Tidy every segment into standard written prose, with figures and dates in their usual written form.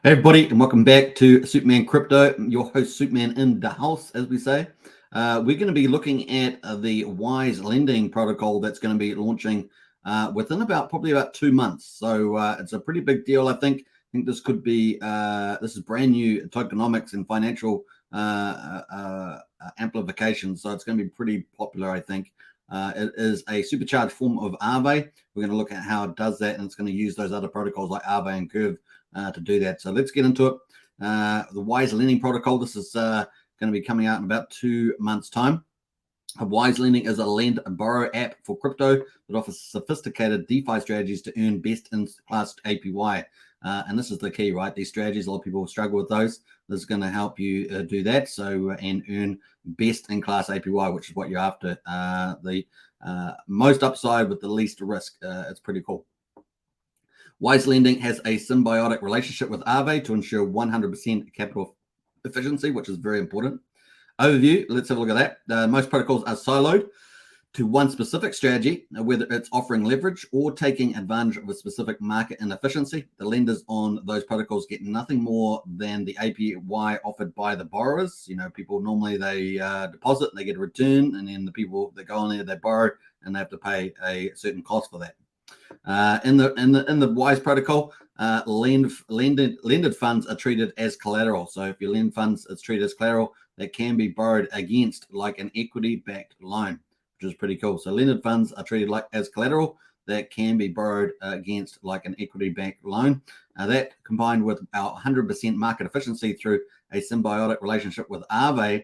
Hey everybody, and welcome back to Superman Crypto. Your host Superman in the house, as we say. We're going to be looking at the Wise lending protocol that's going to be launching within probably about 2 months. So it's a pretty big deal, I think. I think this could be this is brand new tokenomics and financial amplification. So it's going to be pretty popular, I think. It is a supercharged form of Aave. We're going to look at how it does that, and it's going to use those other protocols like Aave and Curve to do that. So let's get into it. The Wise Lending Protocol, this is going to be coming out in about 2 months' time. Wise Lending is a lend and borrow app for crypto that offers sophisticated DeFi strategies to earn best-in-class APY. And this is the key, right? These strategies, a lot of people struggle with those. This is going to help you do that. So and earn best-in-class APY, which is what you're after. The most upside with the least risk. It's pretty cool. Wise Lending has a symbiotic relationship with Aave to ensure 100% capital efficiency, which is very important. Overview, let's have a look at that. Most protocols are siloed to one specific strategy, whether it's offering leverage or taking advantage of a specific market inefficiency. The lenders on those protocols get nothing more than the APY offered by the borrowers. You know, people normally they deposit and they get a return, and then the people that go on there, they borrow and they have to pay a certain cost for that. In the Wise protocol, lended funds are treated as collateral. So if you lend funds, it's treated as collateral that can be borrowed against, like an equity-backed loan, which is pretty cool. So lended funds are treated as collateral that can be borrowed against, like an equity-backed loan. That combined with our 100% market efficiency through a symbiotic relationship with Aave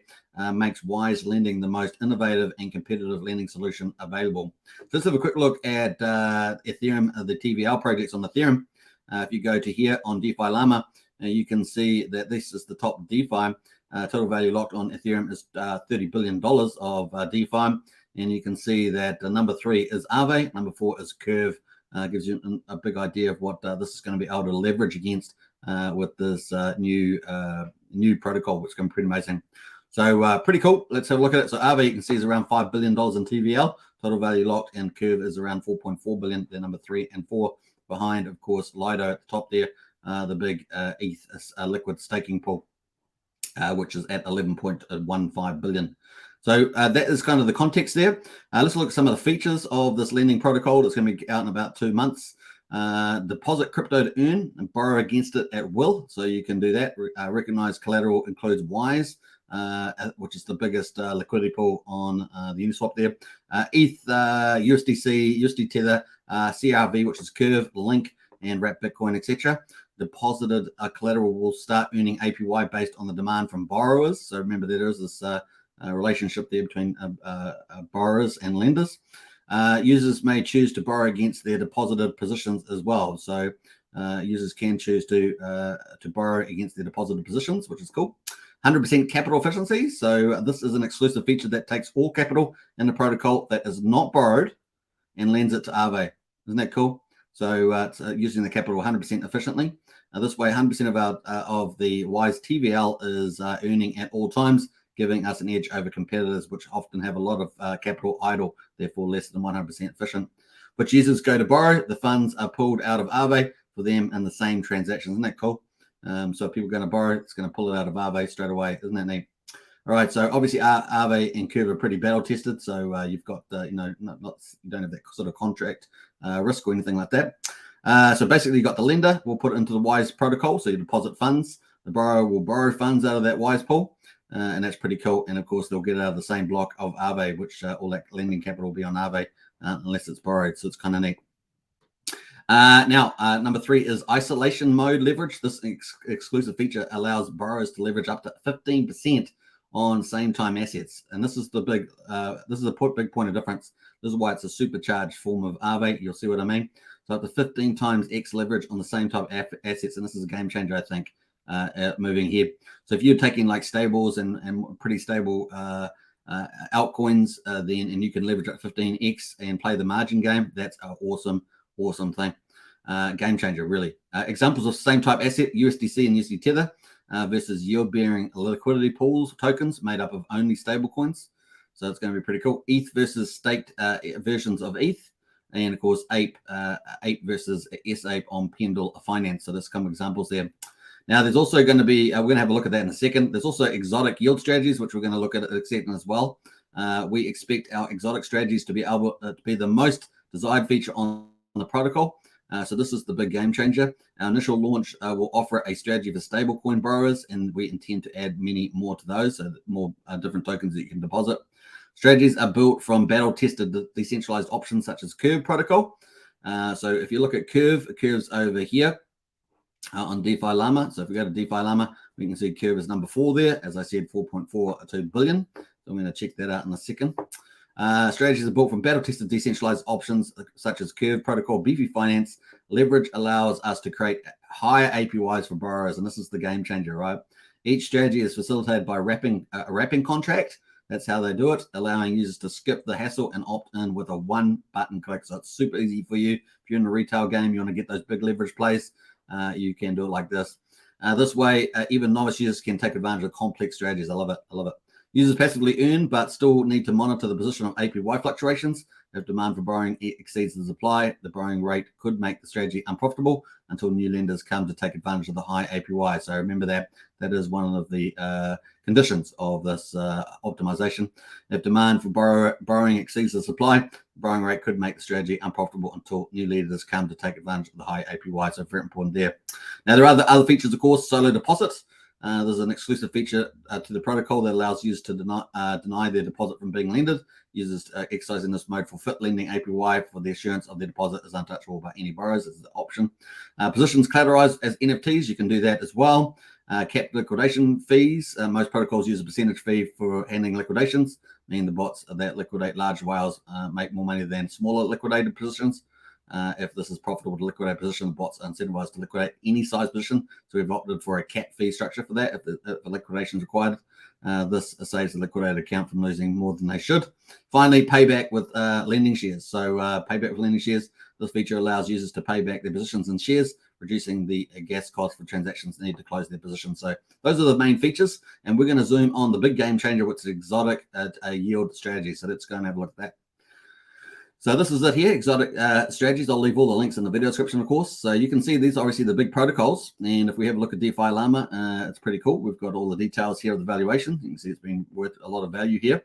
makes Wise Lending the most innovative and competitive lending solution available. Let's have a quick look at Ethereum, the TVL projects on Ethereum. If you go to here on DeFi Llama, you can see that this is the top DeFi. Total value locked on Ethereum is $30 billion of DeFi. And you can see that number 3 is Aave, number 4 is Curve. Gives you a big idea of what this is going to be able to leverage against with this new protocol, which is going to be pretty amazing. So pretty cool. Let's have a look at it. So Aave, you can see, is around $5 billion in TVL. Total value locked, and Curve is around 4.4 billion. They're number 3 and 4. Behind, of course, Lido at the top there, the big ETH liquid staking pool, which is at 11.15 billion. So that is kind of the context there. Let's look at some of the features of this lending protocol that's going to be out in about 2 months. Deposit crypto to earn and borrow against it at will. So you can do that. Recognized collateral includes Wise, which is the biggest liquidity pool on the Uniswap there. ETH, USDC, USD Tether, CRV, which is Curve, Link, and Wrap Bitcoin, etc. Deposited collateral will start earning APY based on the demand from borrowers. So remember, there is this relationship there between borrowers and lenders. Users may choose to borrow against their deposited positions as well. So users can choose to borrow against their deposited positions, which is cool. 100% capital efficiency. So this is an exclusive feature that takes all capital in the protocol that is not borrowed and lends it to Aave. Isn't that cool? So it's using the capital 100% efficiently. This way, 100% of the Wise TVL is earning at all times, giving us an edge over competitors, which often have a lot of capital idle, therefore less than 100% efficient. Which users go to borrow, the funds are pulled out of Aave for them in the same transaction. Isn't that cool? So if people are going to borrow, it's going to pull it out of Aave straight away. Isn't that neat? All right, so obviously Aave and Curve are pretty battle tested, so you've got you don't have that sort of contract risk or anything like that. So basically, you got the lender will put it into the Wise protocol, so you deposit funds. The borrower will borrow funds out of that Wise pool, and that's pretty cool. And of course, they'll get it out of the same block of Aave, which all that lending capital will be on Aave unless it's borrowed. So it's kind of neat. Now, number 3 is isolation mode leverage. This exclusive feature allows borrowers to leverage up to 15% on same time assets, and this is the big big point of difference. This is why it's a supercharged form of Aave. You'll see what I mean. So up to 15 times X leverage on the same type of assets, and this is a game changer, I think, moving here. So if you're taking like stables and pretty stable altcoins, then you can leverage at 15X and play the margin game. That's an awesome thing. Game changer, really. Examples of same type asset: USDC and USD Tether versus yield-bearing liquidity pools tokens made up of only stable coins. So it's going to be pretty cool. ETH versus staked versions of ETH, and of course Ape versus S-Ape on Pendle Finance. So there's some examples there. Now, there's also going to be, we're going to have a look at that in a second. There's also exotic yield strategies, which we're going to look at in a second as well. We expect our exotic strategies to be able to be the most desired feature on the protocol. So this is the big game changer. Our initial launch will offer a strategy for stablecoin borrowers, and we intend to add many more to those, so more different tokens that you can deposit. Strategies are built from battle-tested decentralized options such as Curve protocol. So if you look at Curve's over here on DeFi Llama. So if we go to DeFi Llama, we can see Curve is number 4 there. As I said, 4.42 billion. So I'm going to check that out in a second. Strategies are built from battle-tested decentralized options such as Curve protocol, beefy finance. Leverage allows us to create higher APYs for borrowers, and this is the game changer, right? Each strategy is facilitated by a wrapping contract. That's how they do it, allowing users to skip the hassle and opt in with a one-button click. So it's super easy for you. If you're in a retail game, you want to get those big leverage plays, you can do it like this. This way, even novice users can take advantage of complex strategies. I love it. I love it. Users passively earn, but still need to monitor the position of APY fluctuations. If demand for borrowing exceeds the supply, the borrowing rate could make the strategy unprofitable until new lenders come to take advantage of the high APY. So remember that is one of the conditions of this optimization. If demand for borrowing exceeds the supply, the borrowing rate could make the strategy unprofitable until new lenders come to take advantage of the high APY. So very important there. Now, there are other features, of course, solo deposits. There's an exclusive feature to the protocol that allows users to deny their deposit from being lended. Users exercising this mode forfeit lending APY for the assurance of their deposit is untouchable by any borrowers. This is the option. Positions collateralized as NFTs. You can do that as well. Capped liquidation fees. Most protocols use a percentage fee for handling liquidations, meaning the bots that liquidate large whales make more money than smaller liquidated positions. If this is profitable to liquidate a position, the bots are incentivized to liquidate any size position. So we've opted for a cap fee structure for that if the liquidation is required. This saves the liquidated account from losing more than they should. Finally, payback with lending shares. So payback with lending shares. This feature allows users to pay back their positions in shares, reducing the gas cost for transactions needed to close their position. So those are the main features. And we're going to zoom on the big game changer, which is exotic yield strategy. So let's go and have a look at that. So this is it here, exotic strategies. I'll leave all the links in the video description, of course. So you can see these are obviously the big protocols. And if we have a look at DeFi Llama, it's pretty cool. We've got all the details here of the valuation. You can see it's been worth a lot of value here.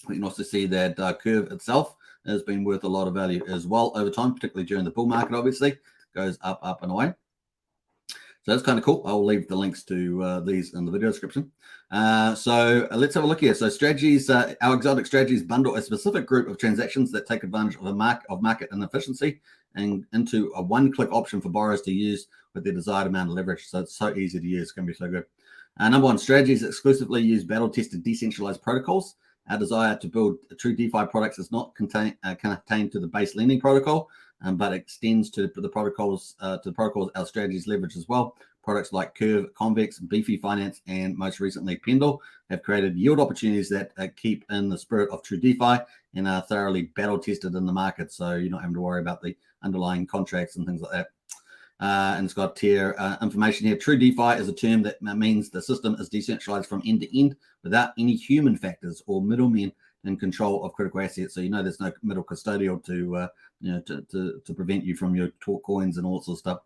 We can also see that Curve itself has been worth a lot of value as well over time, particularly during the bull market, obviously. Goes up, up and away. So that's kind of cool. I'll leave the links to these in the video description. So let's have a look here. So strategies, our exotic strategies bundle a specific group of transactions that take advantage of market inefficiency and into a one-click option for borrowers to use with their desired amount of leverage. So it's so easy to use. It's going to be so good. Number one, strategies exclusively use battle-tested decentralized protocols. Our desire to build true DeFi products is not contained to the base lending protocol, but extends to the protocols our strategies leverage as well. Products like Curve, Convex, Beefy Finance, and most recently Pendle have created yield opportunities that keep in the spirit of true DeFi and are thoroughly battle tested in the market. So you're not having to worry about the underlying contracts and things like that. And it's got tier information here. True DeFi is a term that means the system is decentralized from end to end without any human factors or middlemen in control of critical assets. So there's no middle custodial to prevent you from your torque coins and all sorts of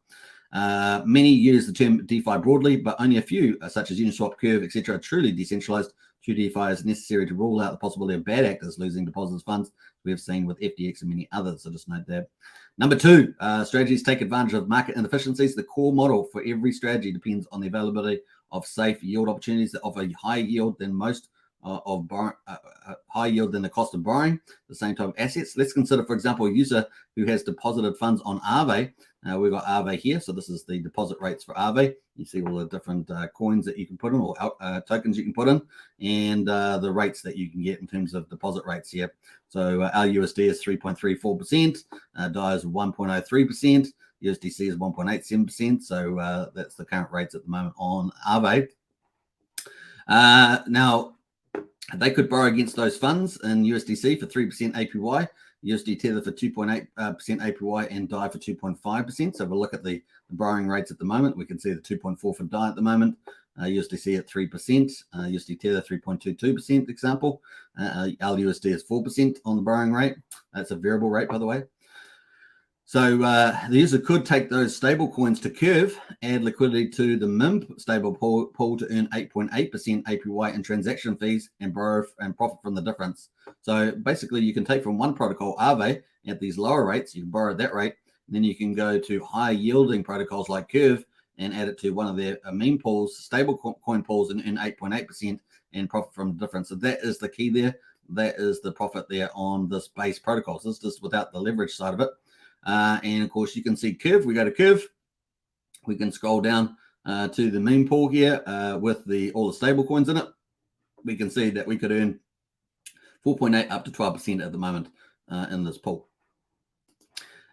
stuff. Many use the term DeFi broadly, but only a few, such as Uniswap, Curve, etc., are truly decentralized. True DeFi is necessary to rule out the possibility of bad actors losing depositors' funds. We have seen with FTX and many others. So just note that. Number two, strategies take advantage of market inefficiencies. The core model for every strategy depends on the availability of safe yield opportunities that offer higher yield than high yield than the cost of borrowing the same type of assets. Let's consider, for example, a user who has deposited funds on Aave. We've got Aave here. So this is the deposit rates for Aave. You see all the different coins that you can put in or tokens you can put in and the rates that you can get in terms of deposit rates here. So our USD is 3.34%, DAI is 1.03%, USDC is 1.87%. So that's the current rates at the moment on Aave. Now, they could borrow against those funds in USDC for 3% APY, USD Tether for 2.8% APY, and DAI for 2.5%. So we'll look at the borrowing rates at the moment. We can see the 2.4 for DAI at the moment, USDC at 3%, USD Tether 3.22% example. LUSD is 4% on the borrowing rate. That's a variable rate, by the way. So the user could take those stable coins to Curve, add liquidity to the MIMP stable pool to earn 8.8% APY in transaction fees and borrow and profit from the difference. So basically, you can take from one protocol, Aave, at these lower rates, you can borrow at that rate, and then you can go to high yielding protocols like Curve and add it to one of their meme pools, stable coin pools, and earn 8.8% and profit from the difference. So that is the key there. That is the profit there on this base protocol. So this is just without the leverage side of it. And of course, you can see Curve. We go to Curve. We can scroll down to the meme pool here with all the stable coins in it. We can see that we could earn 4.8 up to 12% at the moment in this pool.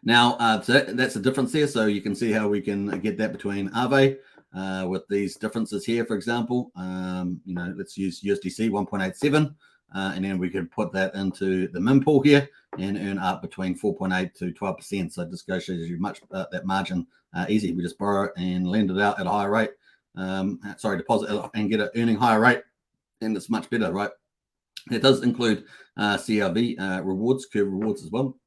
Now, so that's the difference there. So you can see how we can get that between Aave with these differences here, for example. Let's use USDC 1.87. And then we could put that into the MIM pool here and earn up between 4.8 to 12%. So this goes shows you much that margin easy. We just borrow and lend it out at a higher rate. Deposit and get it earning higher rate, and it's much better, right? It does include CRV rewards, Curve rewards as well.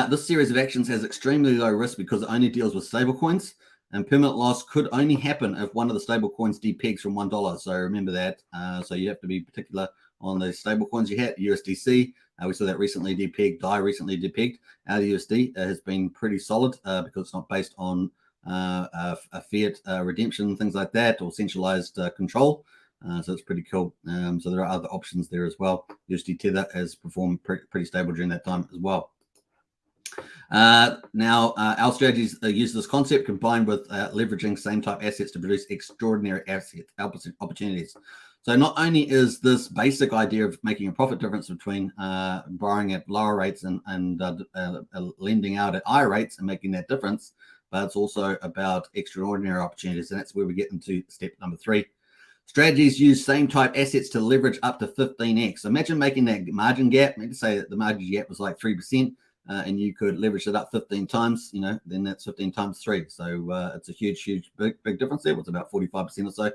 This series of actions has extremely low risk because it only deals with stable coins. And permanent loss could only happen if one of the stable coins depegs from $1. So remember that. So you have to be particular on the stable coins you had. USDC, we saw that recently depegged. DAI recently depegged. ALGO has been pretty solid because it's not based on a fiat redemption, things like that, or centralized control. So it's pretty cool. So there are other options there as well. USD Tether has performed pretty stable during that time as well. Now, our strategies use this concept combined with leveraging same type assets to produce extraordinary asset opportunities. So not only is this basic idea of making a profit difference between borrowing at lower rates and lending out at higher rates and making that difference, but it's also about extraordinary opportunities. And that's where we get into step number 3. Strategies use same type assets to leverage up to 15x. So imagine making that margin gap. Let's say that the margin gap was like 3%. And you could leverage it up 15 times, then that's 15 times 3. So it's a huge, big difference there. It's about 45% or so,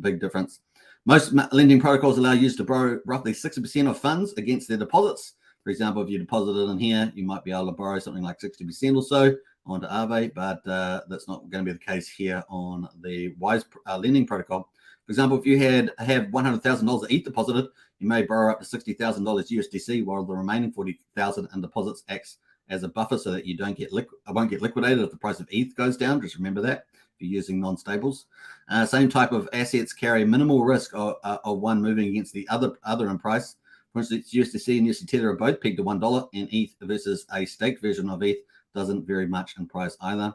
big difference. Most lending protocols allow users to borrow roughly 60% of funds against their deposits. For example, if you deposited in here, you might be able to borrow something like 60% or so onto Aave, but that's not going to be the case here on the Wise lending protocol. For example, if you have $100,000 of ETH deposited, you may borrow up to $60,000 USDC, while the remaining $40,000 in deposits acts as a buffer so that you won't get liquidated if the price of ETH goes down. Just remember that if you're using non-stables. Same type of assets carry minimal risk of one moving against the other in price. For instance, USDC and USD Tether are both pegged to $1, and ETH versus a staked version of ETH doesn't vary much in price either.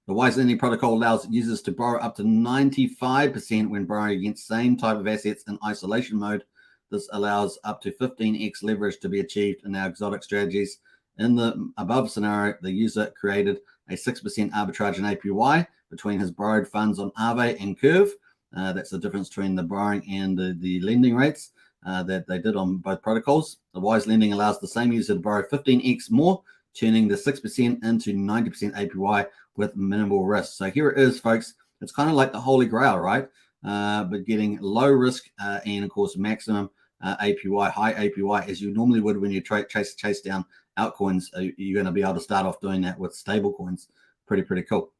The Wise Lending Protocol allows users to borrow up to 95% when borrowing against same type of assets in isolation mode. This allows up to 15x leverage to be achieved in our exotic strategies. In the above scenario, the user created a 6% arbitrage in APY between his borrowed funds on Aave and Curve. That's the difference between the borrowing and the lending rates that they did on both protocols. The Wise Lending allows the same user to borrow 15x more, turning the 6% into 90% APY with minimal risk. So here it is, folks. It's kind of like the holy grail, right? But getting low risk and, of course, maximum APY, high APY, as you normally would when you chase down altcoins. You're going to be able to start off doing that with stable coins. Pretty cool.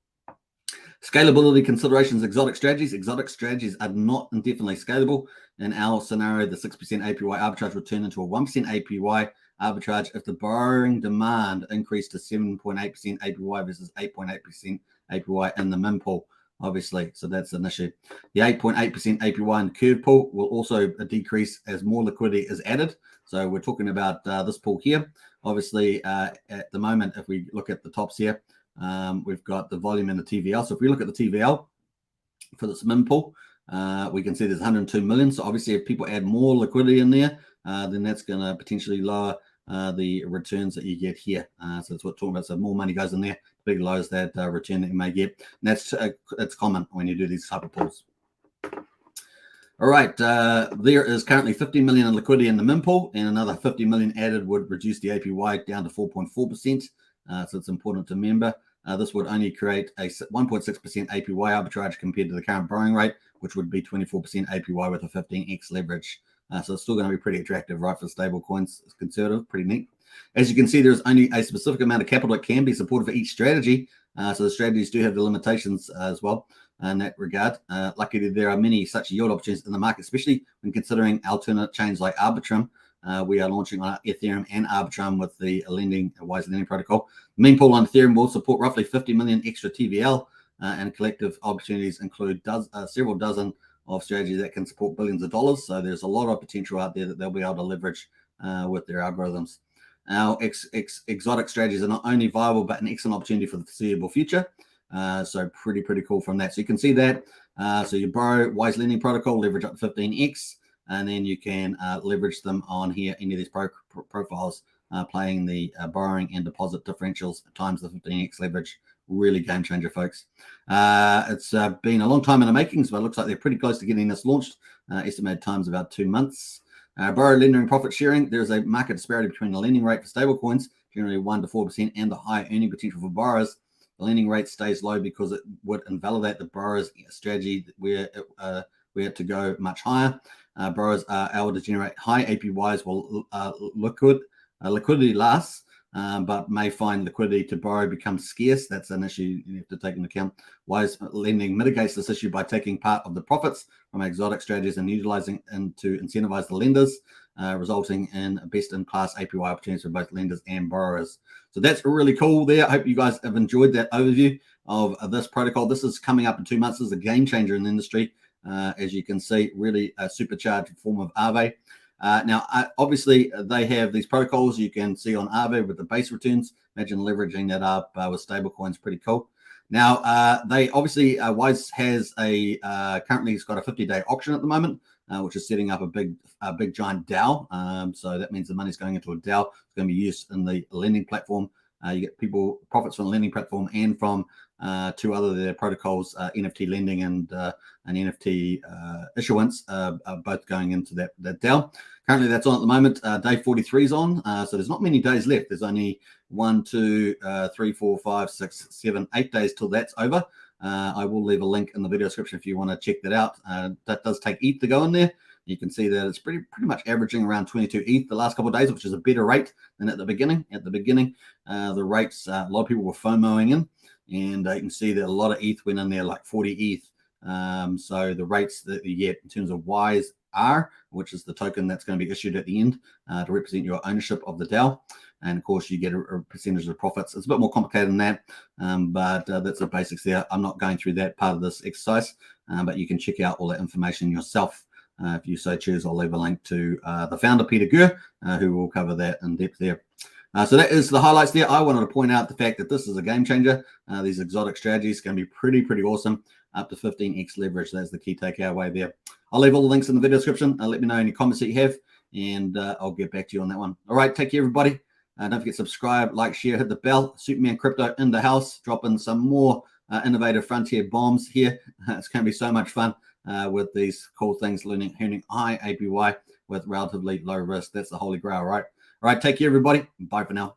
Scalability considerations, exotic strategies. Exotic strategies are not indefinitely scalable. In our scenario, the 6% APY arbitrage would turn into a 1% APY arbitrage if the borrowing demand increased to 7.8% APY versus 8.8% APY in the MIM pool, obviously. So that's an issue. The 8.8% APY in the Curve pool will also decrease as more liquidity is added. So we're talking about this pool here. Obviously, at the moment, if we look at the tops here, we've got the volume and the TVL. So if we look at the TVL for this MIM pool, we can see there's 102 million. So obviously, if people add more liquidity in there, then that's going to potentially lower the returns that you get here. So that's what we're talking about. So more money goes in there, the bigger lowers that return that you may get. And that's common when you do these type of pools. All right, there is currently 50 million in liquidity in the MIM pool, and another 50 million added would reduce the APY down to 4.4%. So it's important to remember. This would only create a 1.6% APY arbitrage compared to the current borrowing rate, which would be 24% APY with a 15x leverage. So it's still going to be pretty attractive, right, for stable coins. It's conservative, pretty neat. As you can see, there's only a specific amount of capital that can be supported for each strategy. So the strategies do have the limitations as well in that regard. Luckily, there are many such yield opportunities in the market, especially when considering alternate chains like Arbitrum. We are launching on Ethereum and Arbitrum with the Wise Lending protocol. The mean pool on Ethereum will support roughly 50 million extra TVL, and collective opportunities include several dozen of strategies that can support billions of dollars. So there's a lot of potential out there that they'll be able to leverage with their algorithms. Now, exotic strategies are not only viable, but an excellent opportunity for the foreseeable future. So pretty cool from that. So you can see that. So you borrow Wise Lending protocol, leverage up to 15x, and then you can leverage them on here, any of these profiles, playing the borrowing and deposit differentials times the 15x leverage. Really game changer, folks. It's been a long time in the makings, but it looks like they're pretty close to getting this launched. Estimated time's about 2 months. Borrow, lender, and profit sharing. There's a market disparity between the lending rate for stablecoins, generally 1 to 4%, and the high earning potential for borrowers. The lending rate stays low because it would invalidate the borrower's strategy where it to go much higher. Borrowers are able to generate high APYs while liquidity lasts, but may find liquidity to borrow becomes scarce. That's an issue you have to take into account. Wise Lending mitigates this issue by taking part of the profits from exotic strategies and utilizing them to incentivize the lenders, resulting in best-in-class APY opportunities for both lenders and borrowers. So that's really cool there. I hope you guys have enjoyed that overview of this protocol. This is coming up in 2 months. This is a game changer in the industry. As you can see, really a supercharged form of Aave. Now, obviously, they have these protocols you can see on Aave with the base returns. Imagine leveraging that up with stablecoins. Pretty cool. Now, they obviously, Wise has currently it's got a 50-day auction at the moment, which is setting up a big giant DAO. So that means the money's going into a DAO. It's going to be used in the lending platform. You get profits from the lending platform and from 2 other their protocols, NFT lending and NFT issuance, both going into that DAO. Currently, that's on at the moment. Day 43 is on, so there's not many days left. There's only 1, 2, 3, 4, 5, 6, 7, 8 days till that's over. I will leave a link in the video description if you want to check that out. That does take ETH to go in there. You can see that it's pretty much averaging around 22 ETH the last couple of days, which is a better rate than at the beginning. At the beginning, the rates, a lot of people were FOMOing in, and you can see that a lot of ETH went in there, like 40 ETH. So the rates that you get in terms of Wise R, which is the token that's going to be issued at the end to represent your ownership of the DAO. And of course, you get a percentage of profits. It's a bit more complicated than that, but that's the basics there. I'm not going through that part of this exercise, but you can check out all that information yourself. If you so choose, I'll leave a link to the founder, Peter Gurr, who will cover that in depth there. So that is the highlights there. I wanted to point out the fact that this is a game changer. These exotic strategies can be pretty awesome. Up to 15x leverage. That's the key takeaway there. I'll leave all the links in the video description. Let me know any comments that you have, and I'll get back to you on that one. All right, take care, everybody. Don't forget to subscribe, like, share, hit the bell. Superman Crypto in the house, dropping some more innovative frontier bombs here. It's going to be so much fun with these cool things, earning high APY with relatively low risk. That's the holy grail, right? All right, take care, everybody. Bye for now.